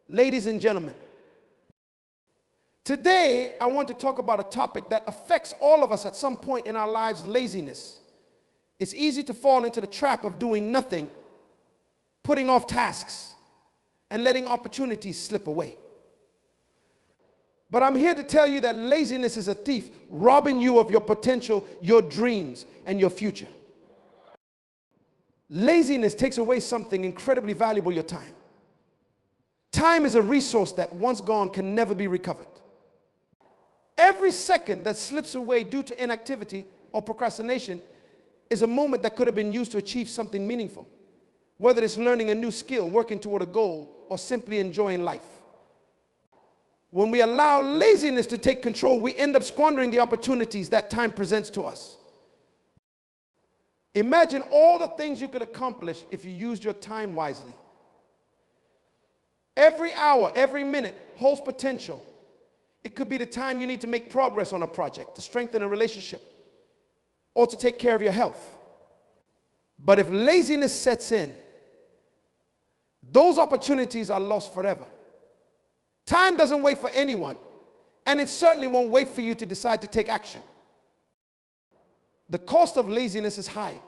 Ladies and gentlemen, today I want to talk about a topic that affects all of us at some point in our lives: laziness. It's easy to fall into the trap of doing nothing, putting off tasks, and letting opportunities slip away. But I'm here to tell you that laziness is a thief, robbing you of your potential, your dreams, and your future. Laziness takes away something incredibly valuable: your time. Time is a resource that once gone can never be recovered. Every second that slips away due to inactivity or procrastination is a moment that could have been used to achieve something meaningful, whether it's learning a new skill, working toward a goal, or simply enjoying life. When we allow laziness to take control, we end up squandering the opportunities that time presents to us. Imagine all the things you could accomplish if you used your time wisely. Every hour, every minute holds potential. It could be the time you need to make progress on a project, to strengthen a relationship, or to take care of your health. But if laziness sets in, those opportunities are lost forever. Time doesn't wait for anyone, and it certainly won't wait for you to decide to take action. The cost of laziness is high,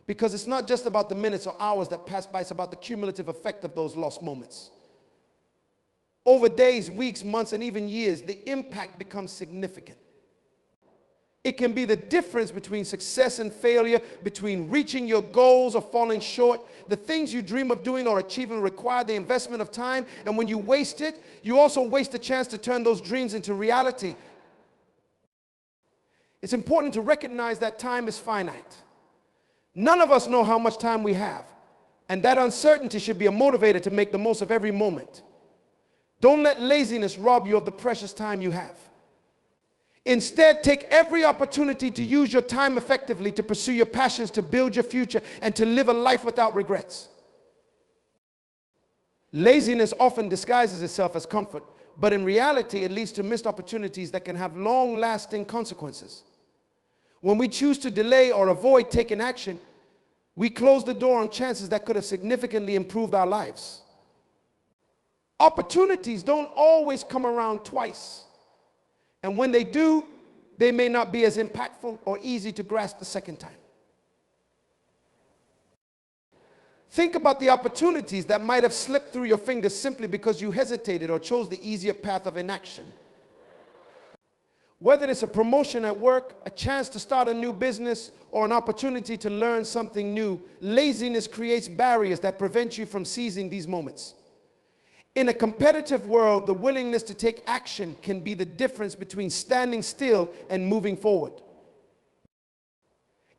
because it's not just about the minutes or hours that pass by, it's about the cumulative effect of those lost moments. Over days, weeks, months, and even years, the impact becomes significant. It can be the difference between success and failure, between reaching your goals or falling short. The things you dream of doing or achieving require the investment of time, and when you waste it, you also waste the chance to turn those dreams into reality. It's important to recognize that time is finite. None of us know how much time we have, and that uncertainty should be a motivator to make the most of every moment. Don't let laziness rob you of the precious time you have. Instead, take every opportunity to use your time effectively, to pursue your passions, to build your future, and to live a life without regrets. Laziness often disguises itself as comfort, but in reality, it leads to missed opportunities that can have long-lasting consequences. When we choose to delay or avoid taking action, we close the door on chances that could have significantly improved our lives. Opportunities don't always come around twice. And when they do, they may not be as impactful or easy to grasp the second time. Think about the opportunities that might have slipped through your fingers simply because you hesitated or chose the easier path of inaction. Whether it's a promotion at work, a chance to start a new business, or an opportunity to learn something new, laziness creates barriers that prevent you from seizing these moments. In a competitive world, the willingness to take action can be the difference between standing still and moving forward.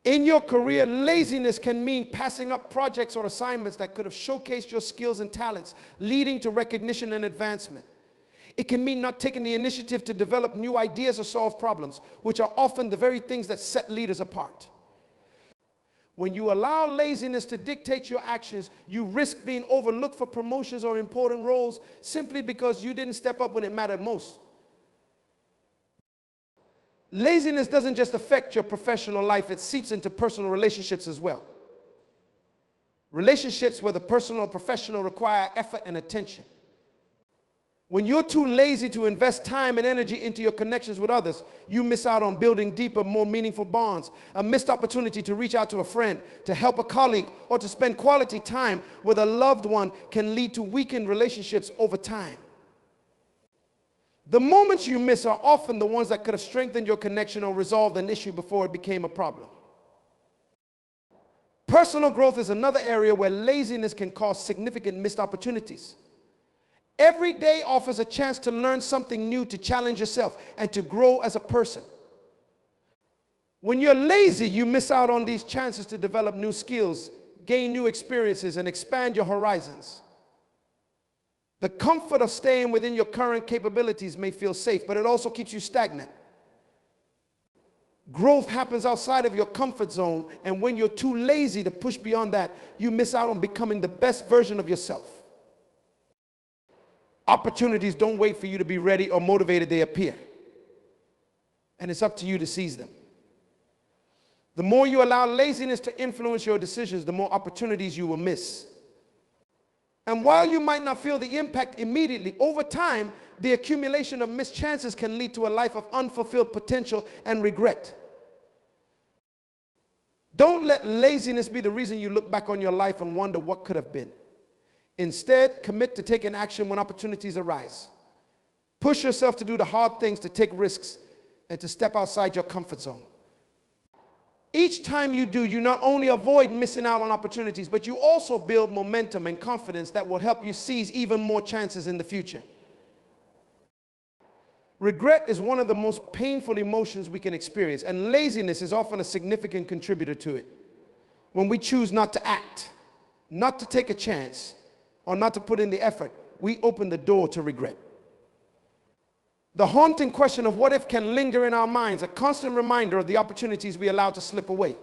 In your career, laziness can mean passing up projects or assignments that could have showcased your skills and talents, leading to recognition and advancement. It can mean not taking the initiative to develop new ideas or solve problems, which are often the very things that set leaders apart. When you allow laziness to dictate your actions, you risk being overlooked for promotions or important roles simply because you didn't step up when it mattered most. Laziness doesn't just affect your professional life, it seeps into personal relationships as well. Relationships, whether personal or professional, require effort and attention. When you're too lazy to invest time and energy into your connections with others, you miss out on building deeper, more meaningful bonds. A missed opportunity to reach out to a friend, to help a colleague, or to spend quality time with a loved one can lead to weakened relationships over time. The moments you miss are often the ones that could have strengthened your connection or resolved an issue before it became a problem. Personal growth is another area where laziness can cause significant missed opportunities. Every day offers a chance to learn something new, to challenge yourself, and to grow as a person. When you're lazy, you miss out on these chances to develop new skills, gain new experiences, and expand your horizons. The comfort of staying within your current capabilities may feel safe, but it also keeps you stagnant. Growth happens outside of your comfort zone, and when you're too lazy to push beyond that, you miss out on becoming the best version of yourself. Opportunities don't wait for you to be ready or motivated, they appear. And it's up to you to seize them. The more you allow laziness to influence your decisions, the more opportunities you will miss. And while you might not feel the impact immediately, over time, the accumulation of missed chances can lead to a life of unfulfilled potential and regret. Don't let laziness be the reason you look back on your life and wonder what could have been. Instead, commit to taking action when opportunities arise. Push yourself to do the hard things, to take risks, and to step outside your comfort zone. Each time you do, you not only avoid missing out on opportunities, but you also build momentum and confidence that will help you seize even more chances in the future. Regret is one of the most painful emotions we can experience, and laziness is often a significant contributor to it. When we choose not to act, not to take a chance, or not to put in the effort, we open the door to regret. The haunting question of what if can linger in our minds, a constant reminder of the opportunities we allow to slip away.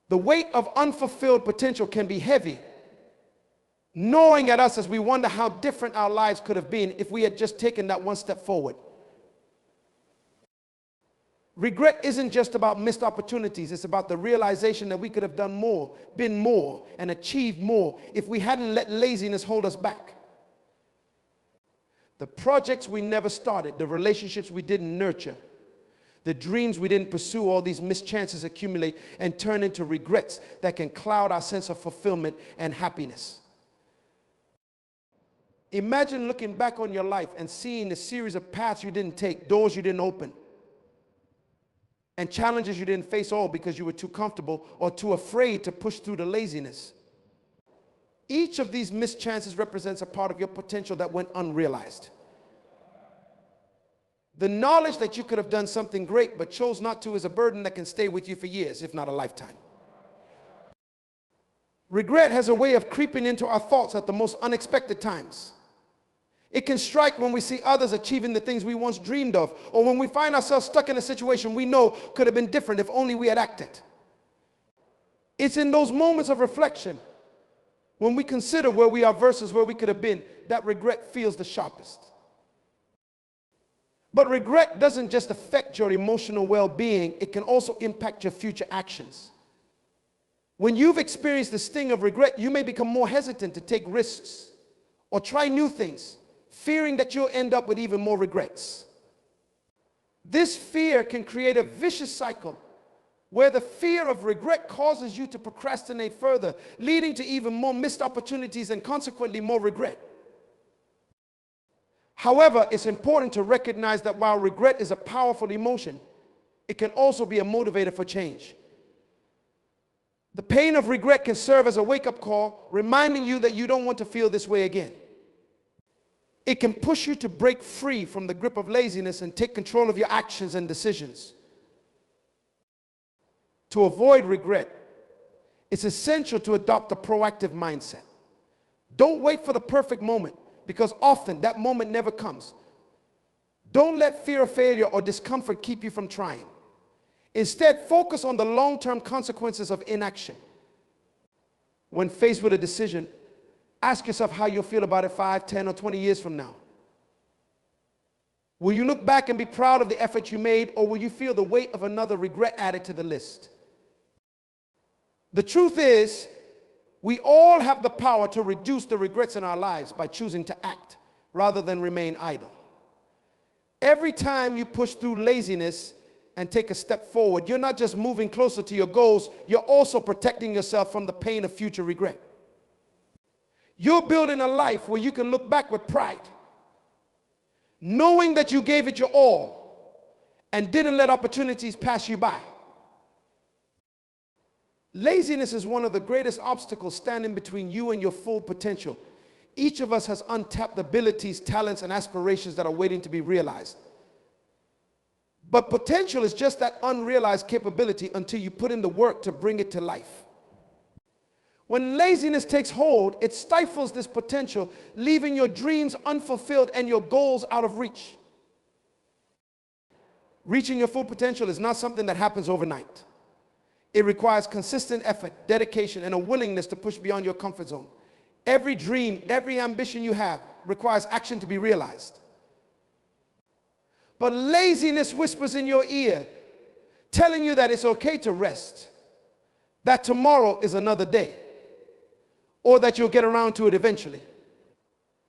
The weight of unfulfilled potential can be heavy, gnawing at us as we wonder how different our lives could have been if we had just taken that one step forward. Regret isn't just about missed opportunities, it's about the realization that we could have done more, been more, and achieved more if we hadn't let laziness hold us back. The projects we never started, the relationships we didn't nurture, the dreams we didn't pursue, all these missed chances accumulate and turn into regrets that can cloud our sense of fulfillment and happiness. Imagine looking back on your life and seeing a series of paths you didn't take, doors you didn't open, and challenges you didn't face, all because you were too comfortable or too afraid to push through the laziness. Each of these missed chances represents a part of your potential that went unrealized. The knowledge that you could have done something great but chose not to is a burden that can stay with you for years, if not a lifetime. Regret has a way of creeping into our thoughts at the most unexpected times. It can strike when we see others achieving the things we once dreamed of, or when we find ourselves stuck in a situation we know could have been different if only we had acted. It's in those moments of reflection, when we consider where we are versus where we could have been, that regret feels the sharpest. But regret doesn't just affect your emotional well-being, it can also impact your future actions. When you've experienced the sting of regret, you may become more hesitant to take risks or try new things, fearing that you'll end up with even more regrets. This fear can create a vicious cycle where the fear of regret causes you to procrastinate further, leading to even more missed opportunities and consequently more regret. However, it's important to recognize that while regret is a powerful emotion, it can also be a motivator for change. The pain of regret can serve as a wake-up call, reminding you that you don't want to feel this way again. It can push you to break free from the grip of laziness and take control of your actions and decisions. To avoid regret, it's essential to adopt a proactive mindset. Don't wait for the perfect moment, because often that moment never comes. Don't let fear of failure or discomfort keep you from trying. Instead, focus on the long-term consequences of inaction. When faced with a decision, ask yourself how you'll feel about it 5, 10, or 20 years from now. Will you look back and be proud of the effort you made, or will you feel the weight of another regret added to the list? The truth is, we all have the power to reduce the regrets in our lives by choosing to act rather than remain idle. Every time you push through laziness and take a step forward, you're not just moving closer to your goals, you're also protecting yourself from the pain of future regret. You're building a life where you can look back with pride, knowing that you gave it your all and didn't let opportunities pass you by. Laziness is one of the greatest obstacles standing between you and your full potential. Each of us has untapped abilities, talents, and aspirations that are waiting to be realized. But potential is just that unrealized capability until you put in the work to bring it to life. When laziness takes hold, it stifles this potential, leaving your dreams unfulfilled and your goals out of reach. Reaching your full potential is not something that happens overnight. It requires consistent effort, dedication, and a willingness to push beyond your comfort zone. Every dream, every ambition you have requires action to be realized. But laziness whispers in your ear, telling you that it's okay to rest, that tomorrow is another day. or that you'll get around to it eventually.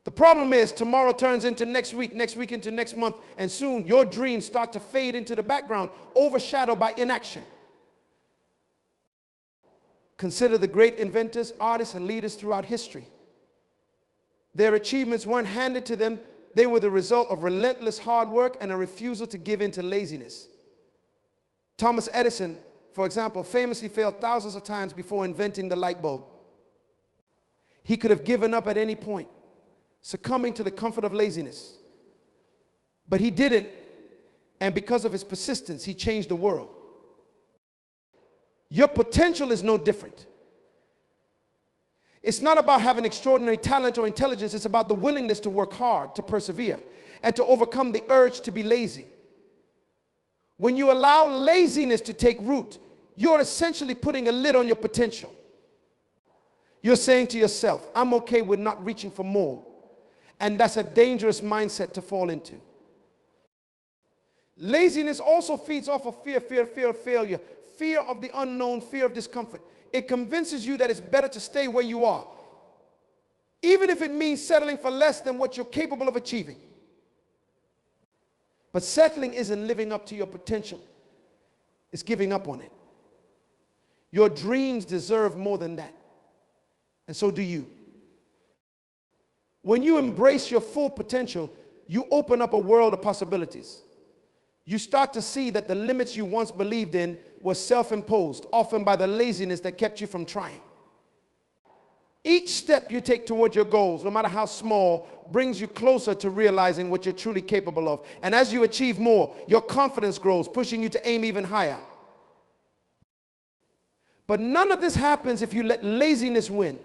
The problem is tomorrow turns into next week into next month, and soon your dreams start to fade into the background, overshadowed by inaction. Consider the great inventors, artists, and leaders throughout history. Their achievements weren't handed to them. They were the result of relentless hard work and a refusal to give in to laziness. Thomas Edison, for example, famously failed thousands of times before inventing the light bulb. He could have given up at any point, succumbing to the comfort of laziness. But he didn't, and because of his persistence, he changed the world. Your potential is no different. It's not about having extraordinary talent or intelligence. It's about the willingness to work hard, to persevere, and to overcome the urge to be lazy. When you allow laziness to take root, you're essentially putting a lid on your potential. You're saying to yourself, I'm okay with not reaching for more. And that's a dangerous mindset to fall into. Laziness also feeds off of fear of failure, fear of the unknown, fear of discomfort. It convinces you that it's better to stay where you are, even if it means settling for less than what you're capable of achieving. But settling isn't living up to your potential. It's giving up on it. Your dreams deserve more than that. And so do you. When you embrace your full potential, you open up a world of possibilities. You start to see that the limits you once believed in were self-imposed, often by the laziness that kept you from trying. Each step you take toward your goals, no matter how small, brings you closer to realizing what you're truly capable of. And as you achieve more, your confidence grows, pushing you to aim even higher. But none of this happens if you let laziness win.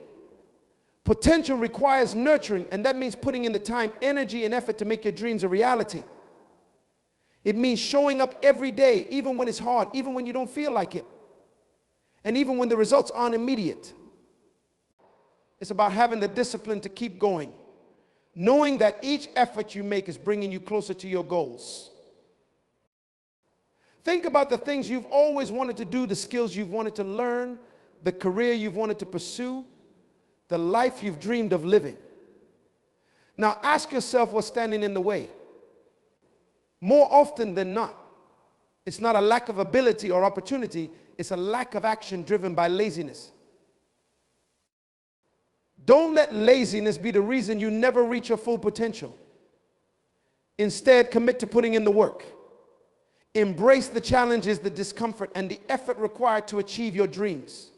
Potential requires nurturing, and that means putting in the time, energy, and effort to make your dreams a reality. It means showing up every day, even when it's hard, even when you don't feel like it, and even when the results aren't immediate. It's about having the discipline to keep going, knowing that each effort you make is bringing you closer to your goals. Think about the things you've always wanted to do, the skills you've wanted to learn, the career you've wanted to pursue, the life you've dreamed of living. Now ask yourself what's standing in the way. More often than not, it's not a lack of ability or opportunity, it's a lack of action driven by laziness. Don't let laziness be the reason you never reach your full potential. Instead, commit to putting in the work. Embrace the challenges, the discomfort, and the effort required to achieve your dreams.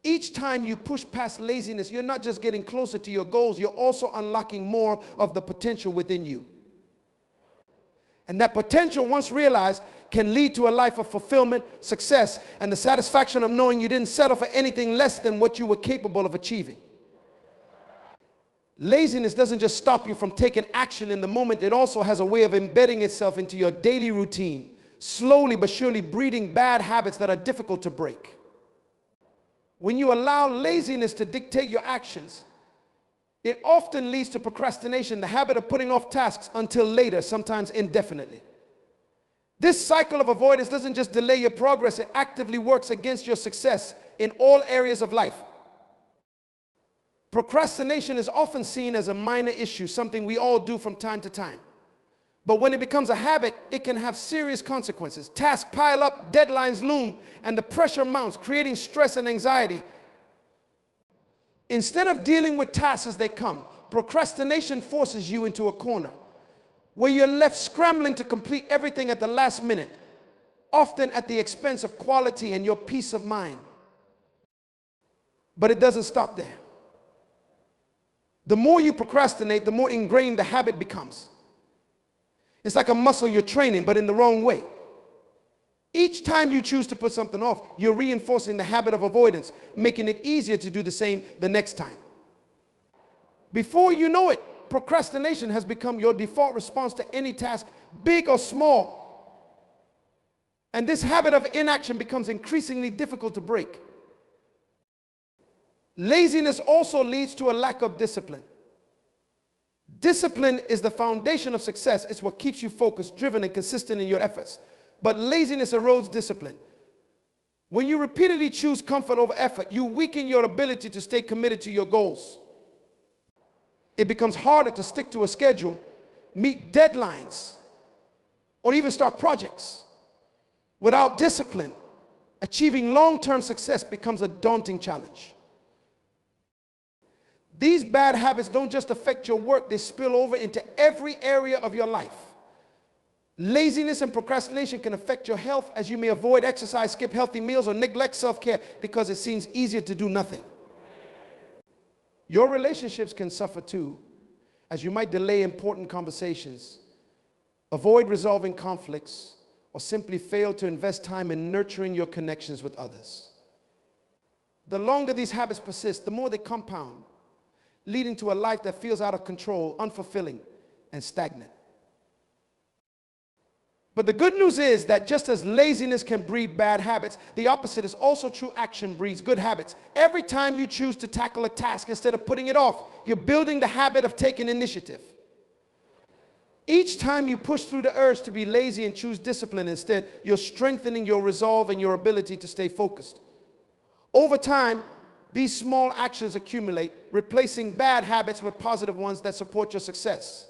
Each time you push past laziness, you're not just getting closer to your goals, you're also unlocking more of the potential within you. And that potential, once realized, can lead to a life of fulfillment, success, and the satisfaction of knowing you didn't settle for anything less than what you were capable of achieving. Laziness doesn't just stop you from taking action in the moment, it also has a way of embedding itself into your daily routine, slowly but surely breeding bad habits that are difficult to break. When you allow laziness to dictate your actions, it often leads to procrastination, the habit of putting off tasks until later, sometimes indefinitely. This cycle of avoidance doesn't just delay your progress, it actively works against your success in all areas of life. Procrastination is often seen as a minor issue, something we all do from time to time. But when it becomes a habit, it can have serious consequences. Tasks pile up, deadlines loom, and the pressure mounts, creating stress and anxiety. Instead of dealing with tasks as they come, procrastination forces you into a corner where you're left scrambling to complete everything at the last minute, often at the expense of quality and your peace of mind. But it doesn't stop there. The more you procrastinate, the more ingrained the habit becomes. It's like a muscle you're training, but in the wrong way. Each time you choose to put something off, you're reinforcing the habit of avoidance, making it easier to do the same the next time. Before you know it, procrastination has become your default response to any task, big or small. And this habit of inaction becomes increasingly difficult to break. Laziness also leads to a lack of discipline. Discipline is the foundation of success. It's what keeps you focused, driven, and consistent in your efforts. But laziness erodes discipline. When you repeatedly choose comfort over effort, you weaken your ability to stay committed to your goals. It becomes harder to stick to a schedule, meet deadlines, or even start projects. Without discipline, achieving long-term success becomes a daunting challenge. These bad habits don't just affect your work, they spill over into every area of your life. Laziness and procrastination can affect your health, as you may avoid exercise, skip healthy meals, or neglect self-care because it seems easier to do nothing. Your relationships can suffer too, as you might delay important conversations, avoid resolving conflicts, or simply fail to invest time in nurturing your connections with others. The longer these habits persist, the more they compound, leading to a life that feels out of control, unfulfilling, and stagnant. But the good news is that just as laziness can breed bad habits, the opposite is also true. Action breeds good habits. Every time you choose to tackle a task instead of putting it off, you're building the habit of taking initiative. Each time you push through the urge to be lazy and choose discipline instead, you're strengthening your resolve and your ability to stay focused. Over time, these small actions accumulate, replacing bad habits with positive ones that support your success.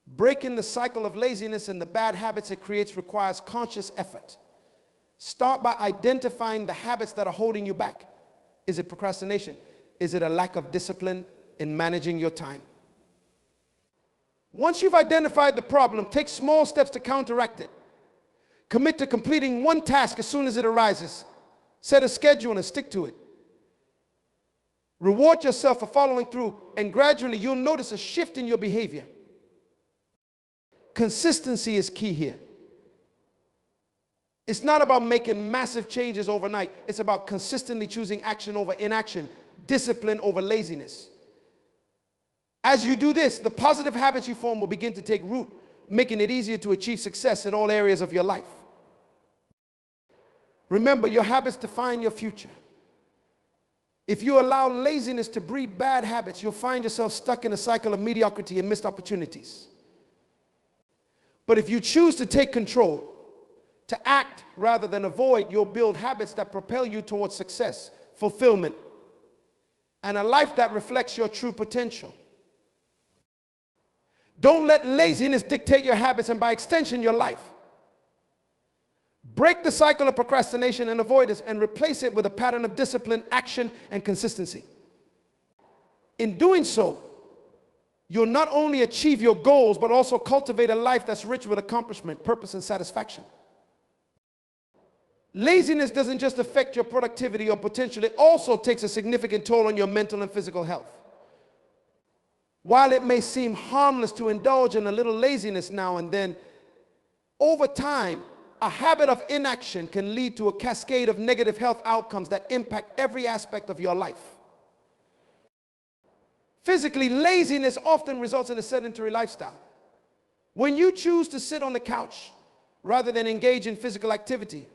Breaking the cycle of laziness and the bad habits it creates requires conscious effort. Start by identifying the habits that are holding you back. Is it procrastination? Is it a lack of discipline in managing your time? Once you've identified the problem, take small steps to counteract it. Commit to completing one task as soon as it arises. Set a schedule and stick to it. Reward yourself for following through, and gradually you'll notice a shift in your behavior. Consistency is key here. It's not about making massive changes overnight. It's about consistently choosing action over inaction, discipline over laziness. As you do this, the positive habits you form will begin to take root, making it easier to achieve success in all areas of your life. Remember, your habits define your future. If you allow laziness to breed bad habits, you'll find yourself stuck in a cycle of mediocrity and missed opportunities. But if you choose to take control, to act rather than avoid, you'll build habits that propel you towards success, fulfillment, and a life that reflects your true potential. Don't let laziness dictate your habits and, by extension, your life. Break the cycle of procrastination and avoidance and replace it with a pattern of discipline, action, and consistency. In doing so, you'll not only achieve your goals, but also cultivate a life that's rich with accomplishment, purpose, and satisfaction. Laziness doesn't just affect your productivity or potential, it also takes a significant toll on your mental and physical health. While it may seem harmless to indulge in a little laziness now and then, over time, a habit of inaction can lead to a cascade of negative health outcomes that impact every aspect of your life. Physically, laziness often results in a sedentary lifestyle. When you choose to sit on the couch rather than engage in physical activity,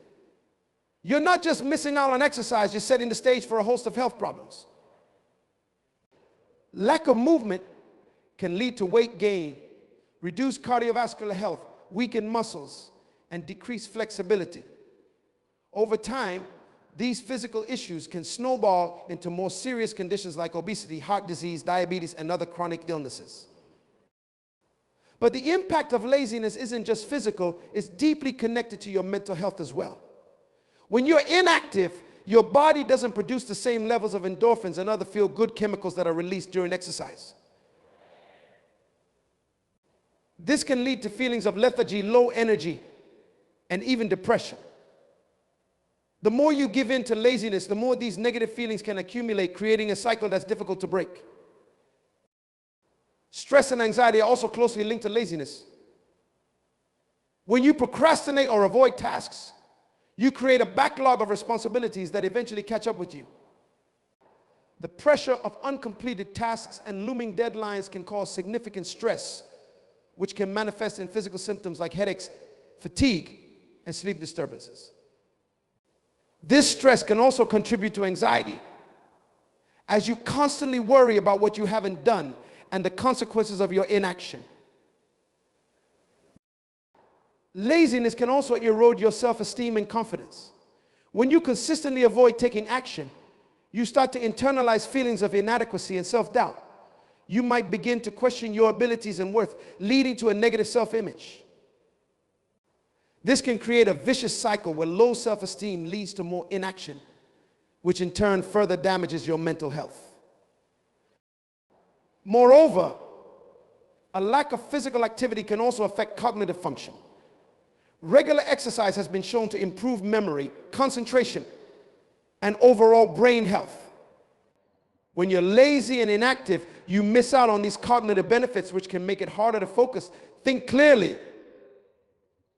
you're not just missing out on exercise, you're setting the stage for a host of health problems. Lack of movement can lead to weight gain, reduced cardiovascular health, weakened muscles, and decreased flexibility. Over time, these physical issues can snowball into more serious conditions like obesity, heart disease, diabetes, and other chronic illnesses. But the impact of laziness isn't just physical, it's deeply connected to your mental health as well. When you're inactive, your body doesn't produce the same levels of endorphins and other feel-good chemicals that are released during exercise. This can lead to feelings of lethargy, low energy, and even depression. The more you give in to laziness, the more these negative feelings can accumulate, creating a cycle that's difficult to break. Stress and anxiety are also closely linked to laziness. When you procrastinate or avoid tasks, you create a backlog of responsibilities that eventually catch up with you. The pressure of uncompleted tasks and looming deadlines can cause significant stress, which can manifest in physical symptoms like headaches, fatigue, and sleep disturbances. This stress can also contribute to anxiety, as you constantly worry about what you haven't done and the consequences of your inaction. Laziness can also erode your self-esteem and confidence. When you consistently avoid taking action, you start to internalize feelings of inadequacy and self-doubt. You might begin to question your abilities and worth, leading to a negative self-image. This can create a vicious cycle where low self-esteem leads to more inaction, which in turn further damages your mental health. Moreover, a lack of physical activity can also affect cognitive function. Regular exercise has been shown to improve memory, concentration, and overall brain health. When you're lazy and inactive, you miss out on these cognitive benefits, which can make it harder to focus, think clearly,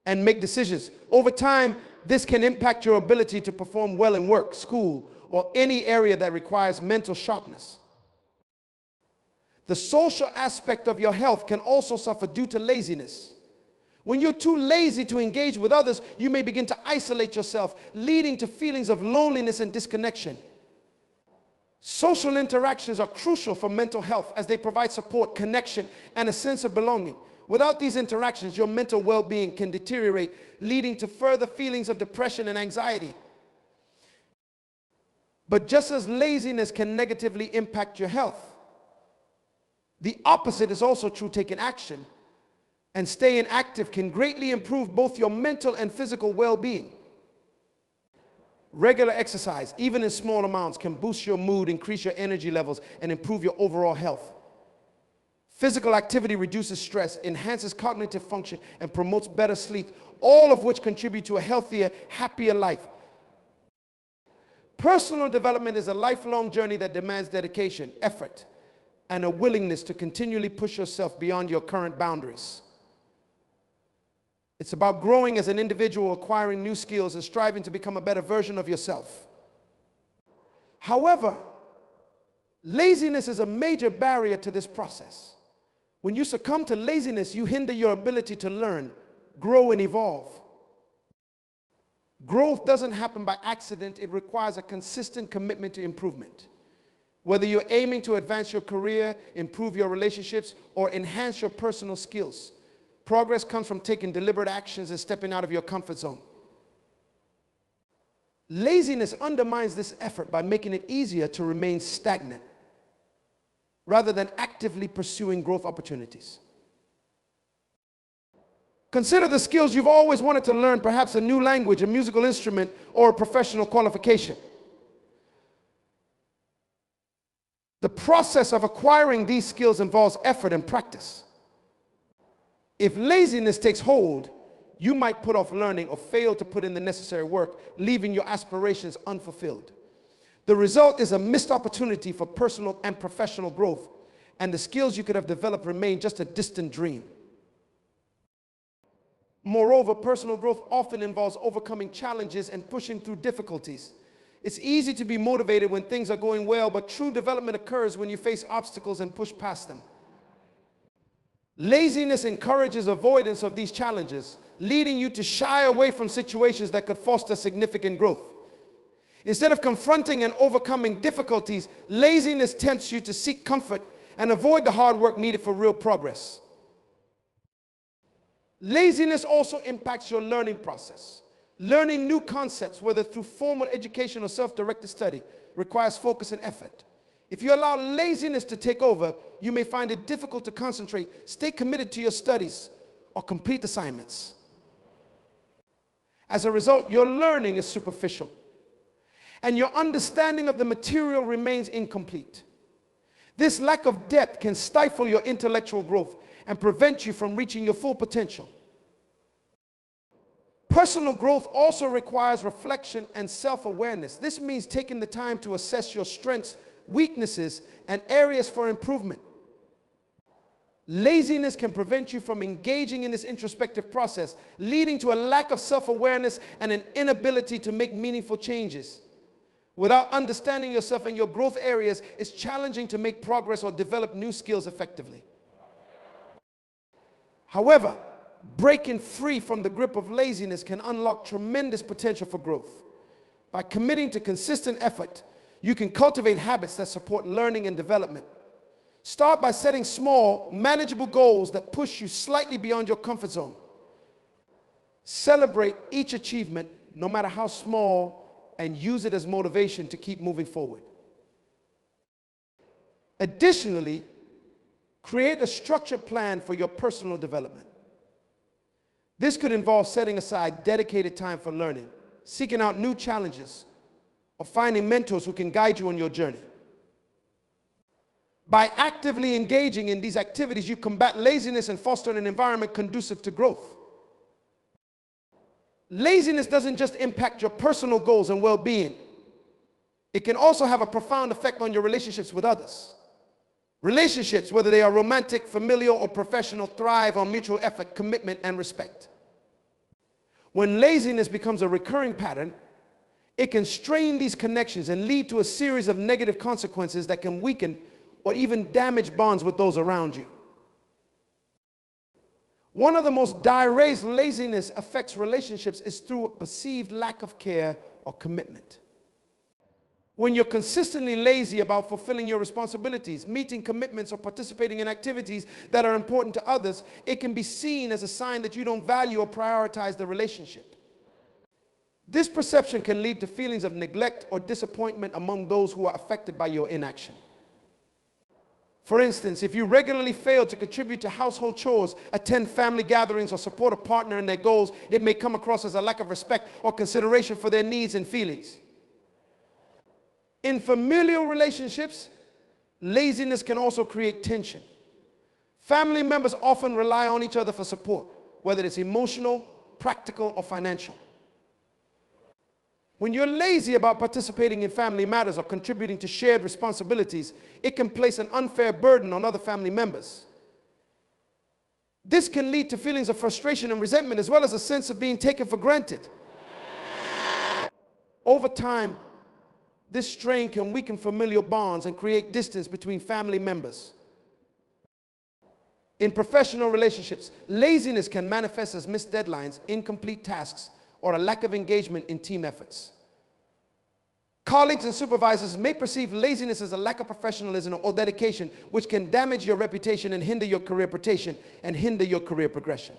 and make decisions. Over time, this can impact your ability to perform well in work, school, or any area that requires mental sharpness. The social aspect of your health can also suffer due to laziness. When you're too lazy to engage with others, you may begin to isolate yourself, leading to feelings of loneliness and disconnection. Social interactions are crucial for mental health as they provide support, connection, and a sense of belonging. Without these interactions, your mental well-being can deteriorate, leading to further feelings of depression and anxiety. But just as laziness can negatively impact your health, the opposite is also true. Taking action and staying active can greatly improve both your mental and physical well-being. Regular exercise, even in small amounts, can boost your mood, increase your energy levels, and improve your overall health. Physical activity reduces stress, enhances cognitive function, and promotes better sleep, all of which contribute to a healthier, happier life. Personal development is a lifelong journey that demands dedication, effort, and a willingness to continually push yourself beyond your current boundaries. It's about growing as an individual, acquiring new skills, and striving to become a better version of yourself. However, laziness is a major barrier to this process. When you succumb to laziness, you hinder your ability to learn, grow, and evolve. Growth doesn't happen by accident. It requires a consistent commitment to improvement. Whether you're aiming to advance your career, improve your relationships, or enhance your personal skills, progress comes from taking deliberate actions and stepping out of your comfort zone. Laziness undermines this effort by making it easier to remain stagnant rather than actively pursuing growth opportunities. Consider the skills you've always wanted to learn, perhaps a new language, a musical instrument, or a professional qualification. The process of acquiring these skills involves effort and practice. If laziness takes hold, you might put off learning or fail to put in the necessary work, leaving your aspirations unfulfilled. The result is a missed opportunity for personal and professional growth, and the skills you could have developed remain just a distant dream. Moreover, personal growth often involves overcoming challenges and pushing through difficulties. It's easy to be motivated when things are going well, but true development occurs when you face obstacles and push past them. Laziness encourages avoidance of these challenges, leading you to shy away from situations that could foster significant growth. Instead of confronting and overcoming difficulties, laziness tempts you to seek comfort and avoid the hard work needed for real progress. Laziness also impacts your learning process. Learning new concepts, whether through formal education or self-directed study, requires focus and effort. If you allow laziness to take over, you may find it difficult to concentrate, stay committed to your studies, or complete assignments. As a result, your learning is superficial, and your understanding of the material remains incomplete. This lack of depth can stifle your intellectual growth and prevent you from reaching your full potential. Personal growth also requires reflection and self-awareness. This means taking the time to assess your strengths, weaknesses, and areas for improvement. Laziness can prevent you from engaging in this introspective process, leading to a lack of self-awareness and an inability to make meaningful changes. Without understanding yourself and your growth areas, it's challenging to make progress or develop new skills effectively. However, breaking free from the grip of laziness can unlock tremendous potential for growth. By committing to consistent effort, you can cultivate habits that support learning and development. Start by setting small, manageable goals that push you slightly beyond your comfort zone. Celebrate each achievement, no matter how small, and use it as motivation to keep moving forward. Additionally, create a structured plan for your personal development. This could involve setting aside dedicated time for learning, seeking out new challenges, or finding mentors who can guide you on your journey. By actively engaging in these activities, you combat laziness and foster an environment conducive to growth. Laziness doesn't just impact your personal goals and well-being. It can also have a profound effect on your relationships with others. Relationships, whether they are romantic, familial, or professional, thrive on mutual effort, commitment, and respect. When laziness becomes a recurring pattern, it can strain these connections and lead to a series of negative consequences that can weaken or even damage bonds with those around you. One of the most dire ways laziness affects relationships is through a perceived lack of care or commitment. When you're consistently lazy about fulfilling your responsibilities, meeting commitments, or participating in activities that are important to others, it can be seen as a sign that you don't value or prioritize the relationship. This perception can lead to feelings of neglect or disappointment among those who are affected by your inaction. For instance, if you regularly fail to contribute to household chores, attend family gatherings, or support a partner in their goals, it may come across as a lack of respect or consideration for their needs and feelings. In familial relationships, laziness can also create tension. Family members often rely on each other for support, whether it's emotional, practical, or financial. When you're lazy about participating in family matters or contributing to shared responsibilities, it can place an unfair burden on other family members. This can lead to feelings of frustration and resentment, as well as a sense of being taken for granted. Over time, this strain can weaken familial bonds and create distance between family members. In professional relationships, laziness can manifest as missed deadlines, incomplete tasks, or a lack of engagement in team efforts. Colleagues and supervisors may perceive laziness as a lack of professionalism or dedication, which can damage your reputation and hinder your career progression.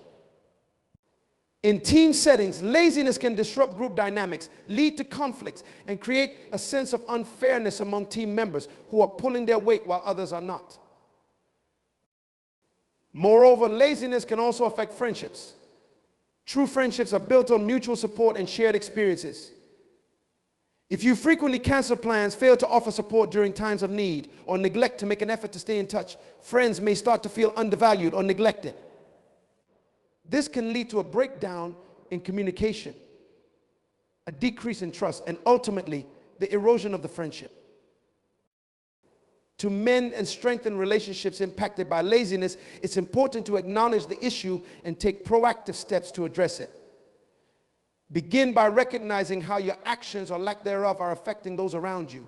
In team settings, laziness can disrupt group dynamics, lead to conflicts, and create a sense of unfairness among team members who are pulling their weight while others are not. Moreover, laziness can also affect friendships. True friendships are built on mutual support and shared experiences. If you frequently cancel plans, fail to offer support during times of need, or neglect to make an effort to stay in touch, friends may start to feel undervalued or neglected. This can lead to a breakdown in communication, a decrease in trust, and ultimately the erosion of the friendship. To mend and strengthen relationships impacted by laziness, it's important to acknowledge the issue and take proactive steps to address it. Begin by recognizing how your actions or lack thereof are affecting those around you.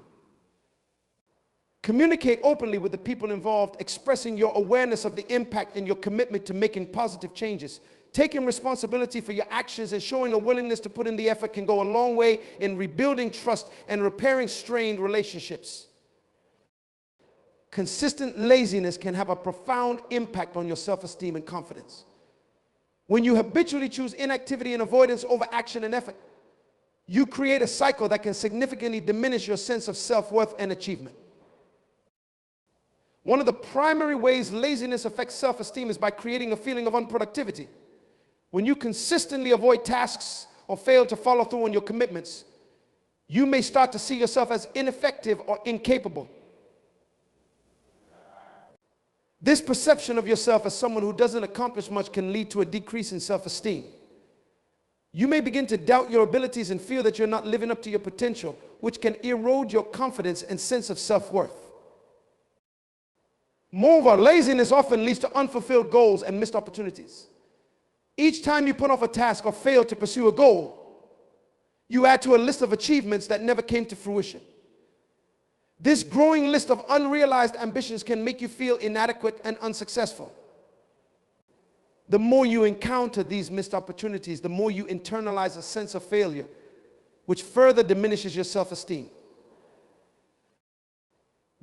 Communicate openly with the people involved, expressing your awareness of the impact and your commitment to making positive changes. Taking responsibility for your actions and showing a willingness to put in the effort can go a long way in rebuilding trust and repairing strained relationships. Consistent laziness can have a profound impact on your self-esteem and confidence. When you habitually choose inactivity and avoidance over action and effort, you create a cycle that can significantly diminish your sense of self-worth and achievement. One of the primary ways laziness affects self-esteem is by creating a feeling of unproductivity. When you consistently avoid tasks or fail to follow through on your commitments, you may start to see yourself as ineffective or incapable. This perception of yourself as someone who doesn't accomplish much can lead to a decrease in self-esteem. You may begin to doubt your abilities and feel that you're not living up to your potential, which can erode your confidence and sense of self-worth. Moreover, laziness often leads to unfulfilled goals and missed opportunities. Each time you put off a task or fail to pursue a goal, you add to a list of achievements that never came to fruition. This growing list of unrealized ambitions can make you feel inadequate and unsuccessful. The more you encounter these missed opportunities, the more you internalize a sense of failure, which further diminishes your self-esteem.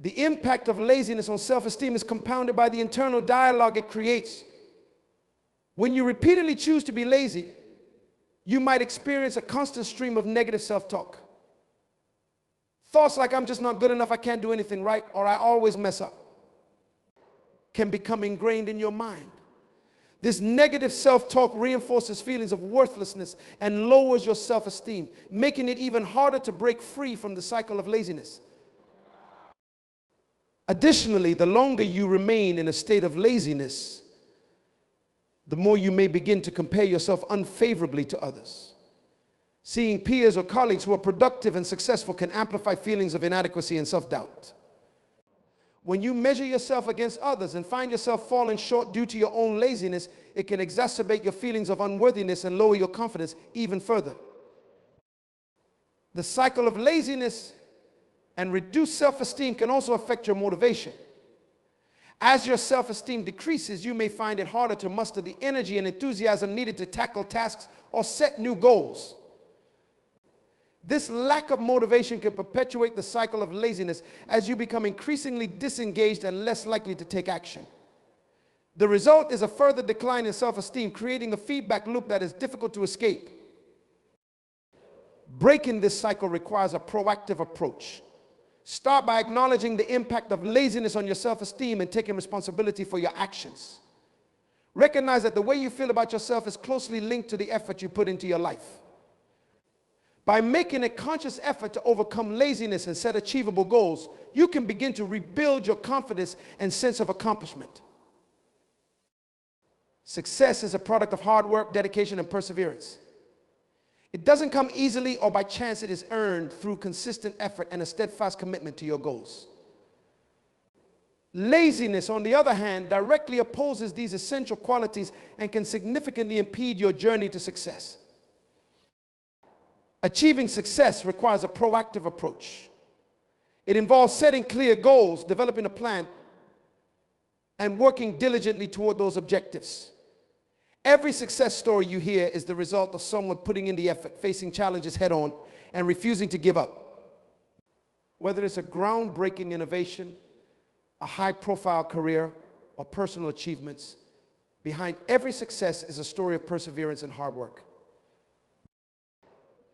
The impact of laziness on self-esteem is compounded by the internal dialogue it creates. When you repeatedly choose to be lazy, You might experience a constant stream of negative self-talk. Thoughts like, I'm just not good enough, I can't do anything right, or I always mess up, can become ingrained in your mind. This negative self-talk reinforces feelings of worthlessness and lowers your self-esteem, making it even harder to break free from the cycle of laziness. Additionally, the longer you remain in a state of laziness, the more you may begin to compare yourself unfavorably to others. Seeing peers or colleagues who are productive and successful can amplify feelings of inadequacy and self-doubt. When you measure yourself against others and find yourself falling short due to your own laziness, it can exacerbate your feelings of unworthiness and lower your confidence even further. The cycle of laziness and reduced self-esteem can also affect your motivation. As your self-esteem decreases, you may find it harder to muster the energy and enthusiasm needed to tackle tasks or set new goals. This lack of motivation can perpetuate the cycle of laziness as you become increasingly disengaged and less likely to take action. The result is a further decline in self-esteem, creating a feedback loop that is difficult to escape. Breaking this cycle requires a proactive approach. Start by acknowledging the impact of laziness on your self-esteem and taking responsibility for your actions. Recognize that the way you feel about yourself is closely linked to the effort you put into your life. By making a conscious effort to overcome laziness and set achievable goals, you can begin to rebuild your confidence and sense of accomplishment. Success is a product of hard work, dedication, and perseverance. It doesn't come easily or by chance. It is earned through consistent effort and a steadfast commitment to your goals. Laziness, on the other hand, directly opposes these essential qualities and can significantly impede your journey to success. Achieving success requires a proactive approach. It involves setting clear goals, developing a plan, and working diligently toward those objectives. Every success story you hear is the result of someone putting in the effort, facing challenges head-on, and refusing to give up. Whether it's a groundbreaking innovation, a high-profile career, or personal achievements, behind every success is a story of perseverance and hard work.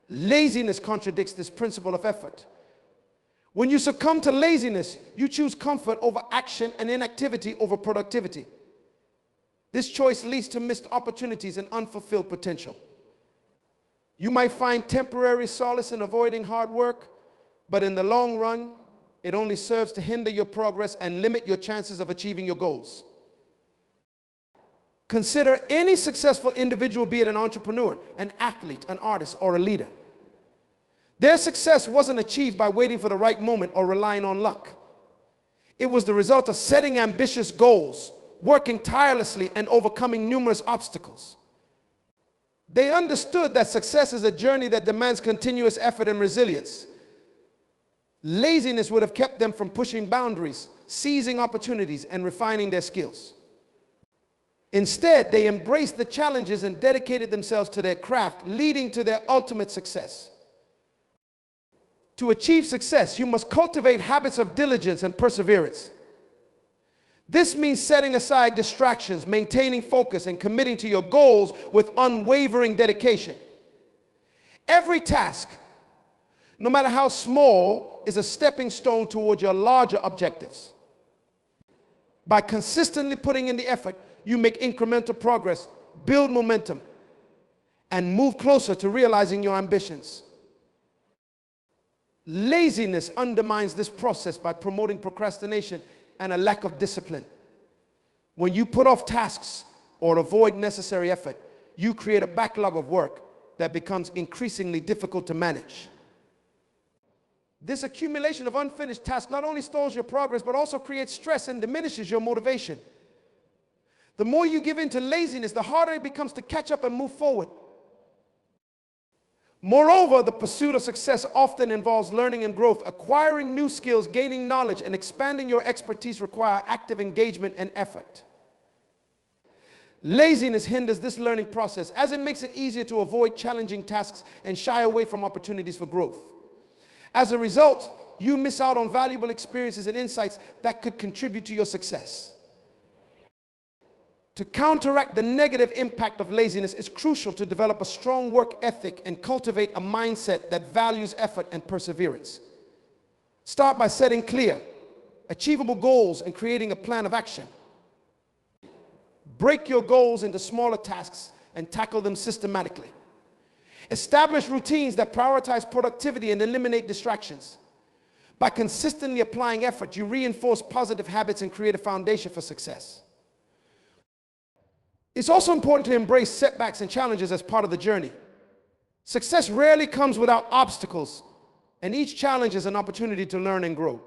Laziness contradicts this principle of effort. When you succumb to laziness, you choose comfort over action and inactivity over productivity. This choice leads to missed opportunities and unfulfilled potential. You might find temporary solace in avoiding hard work, but in the long run, it only serves to hinder your progress and limit your chances of achieving your goals. Consider any successful individual, be it an entrepreneur, an athlete, an artist, or a leader. Their success wasn't achieved by waiting for the right moment or relying on luck. It was the result of setting ambitious goals, working tirelessly, and overcoming numerous obstacles. They understood that success is a journey that demands continuous effort and resilience. Laziness would have kept them from pushing boundaries, seizing opportunities, and refining their skills. Instead, they embraced the challenges and dedicated themselves to their craft, leading to their ultimate success. To achieve success, you must cultivate habits of diligence and perseverance. This means setting aside distractions, maintaining focus, and committing to your goals with unwavering dedication. Every task, no matter how small, is a stepping stone toward your larger objectives. By consistently putting in the effort, you make incremental progress, build momentum, and move closer to realizing your ambitions. Laziness undermines this process by promoting procrastination and a lack of discipline. When you put off tasks or avoid necessary effort, you create a backlog of work that becomes increasingly difficult to manage. This accumulation of unfinished tasks not only stalls your progress, but also creates stress and diminishes your motivation. The more you give in to laziness, the harder it becomes to catch up and move forward. Moreover, the pursuit of success often involves learning and growth. Acquiring new skills, gaining knowledge, and expanding your expertise require active engagement and effort. Laziness hinders this learning process, as it makes it easier to avoid challenging tasks and shy away from opportunities for growth. As a result, you miss out on valuable experiences and insights that could contribute to your success. To counteract the negative impact of laziness, it's crucial to develop a strong work ethic and cultivate a mindset that values effort and perseverance. Start by setting clear, achievable goals and creating a plan of action. Break your goals into smaller tasks and tackle them systematically. Establish routines that prioritize productivity and eliminate distractions. By consistently applying effort, you reinforce positive habits and create a foundation for success. It's also important to embrace setbacks and challenges as part of the journey. Success rarely comes without obstacles, and each challenge is an opportunity to learn and grow.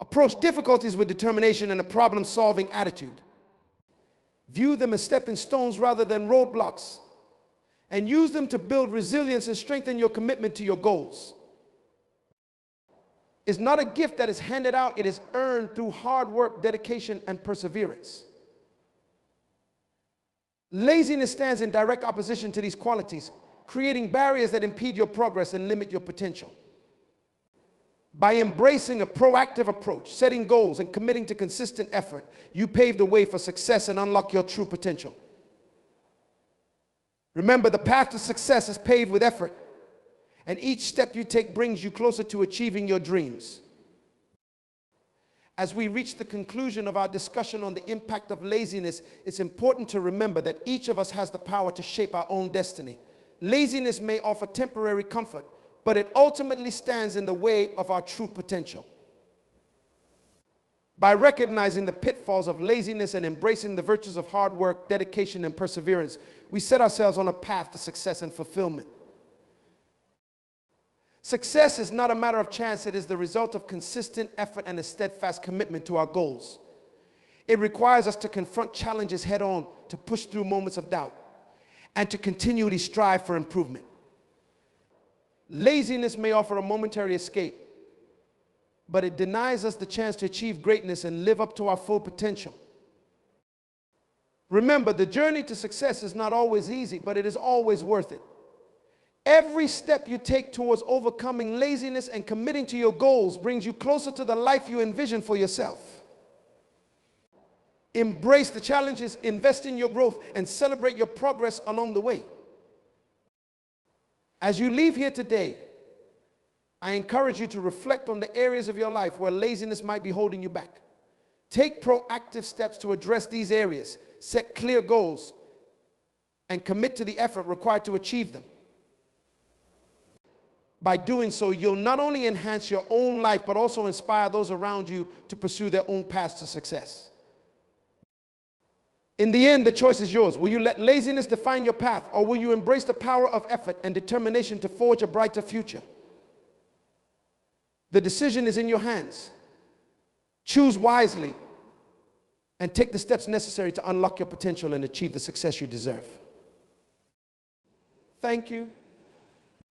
Approach difficulties with determination and a problem-solving attitude. View them as stepping stones rather than roadblocks, and use them to build resilience and strengthen your commitment to your goals. It's not a gift that is handed out, it is earned through hard work, dedication, and perseverance. Laziness stands in direct opposition to these qualities, creating barriers that impede your progress and limit your potential. By embracing a proactive approach, setting goals, and committing to consistent effort, you pave the way for success and unlock your true potential. Remember, the path to success is paved with effort, and each step you take brings you closer to achieving your dreams. As we reach the conclusion of our discussion on the impact of laziness, it's important to remember that each of us has the power to shape our own destiny. Laziness may offer temporary comfort, but it ultimately stands in the way of our true potential. By recognizing the pitfalls of laziness and embracing the virtues of hard work, dedication, and perseverance, we set ourselves on a path to success and fulfillment. Success is not a matter of chance, it is the result of consistent effort and a steadfast commitment to our goals. It requires us to confront challenges head on, to push through moments of doubt, and to continually strive for improvement. Laziness may offer a momentary escape, but it denies us the chance to achieve greatness and live up to our full potential. Remember, the journey to success is not always easy, but it is always worth it. Every step you take towards overcoming laziness and committing to your goals brings you closer to the life you envision for yourself. Embrace the challenges, invest in your growth, and celebrate your progress along the way. As you leave here today, I encourage you to reflect on the areas of your life where laziness might be holding you back. Take proactive steps to address these areas, set clear goals, and commit to the effort required to achieve them. By doing so, you'll not only enhance your own life, but also inspire those around you to pursue their own paths to success. In the end, the choice is yours. Will you let laziness define your path, or will you embrace the power of effort and determination to forge a brighter future? The decision is in your hands. Choose wisely and take the steps necessary to unlock your potential and achieve the success you deserve. Thank you.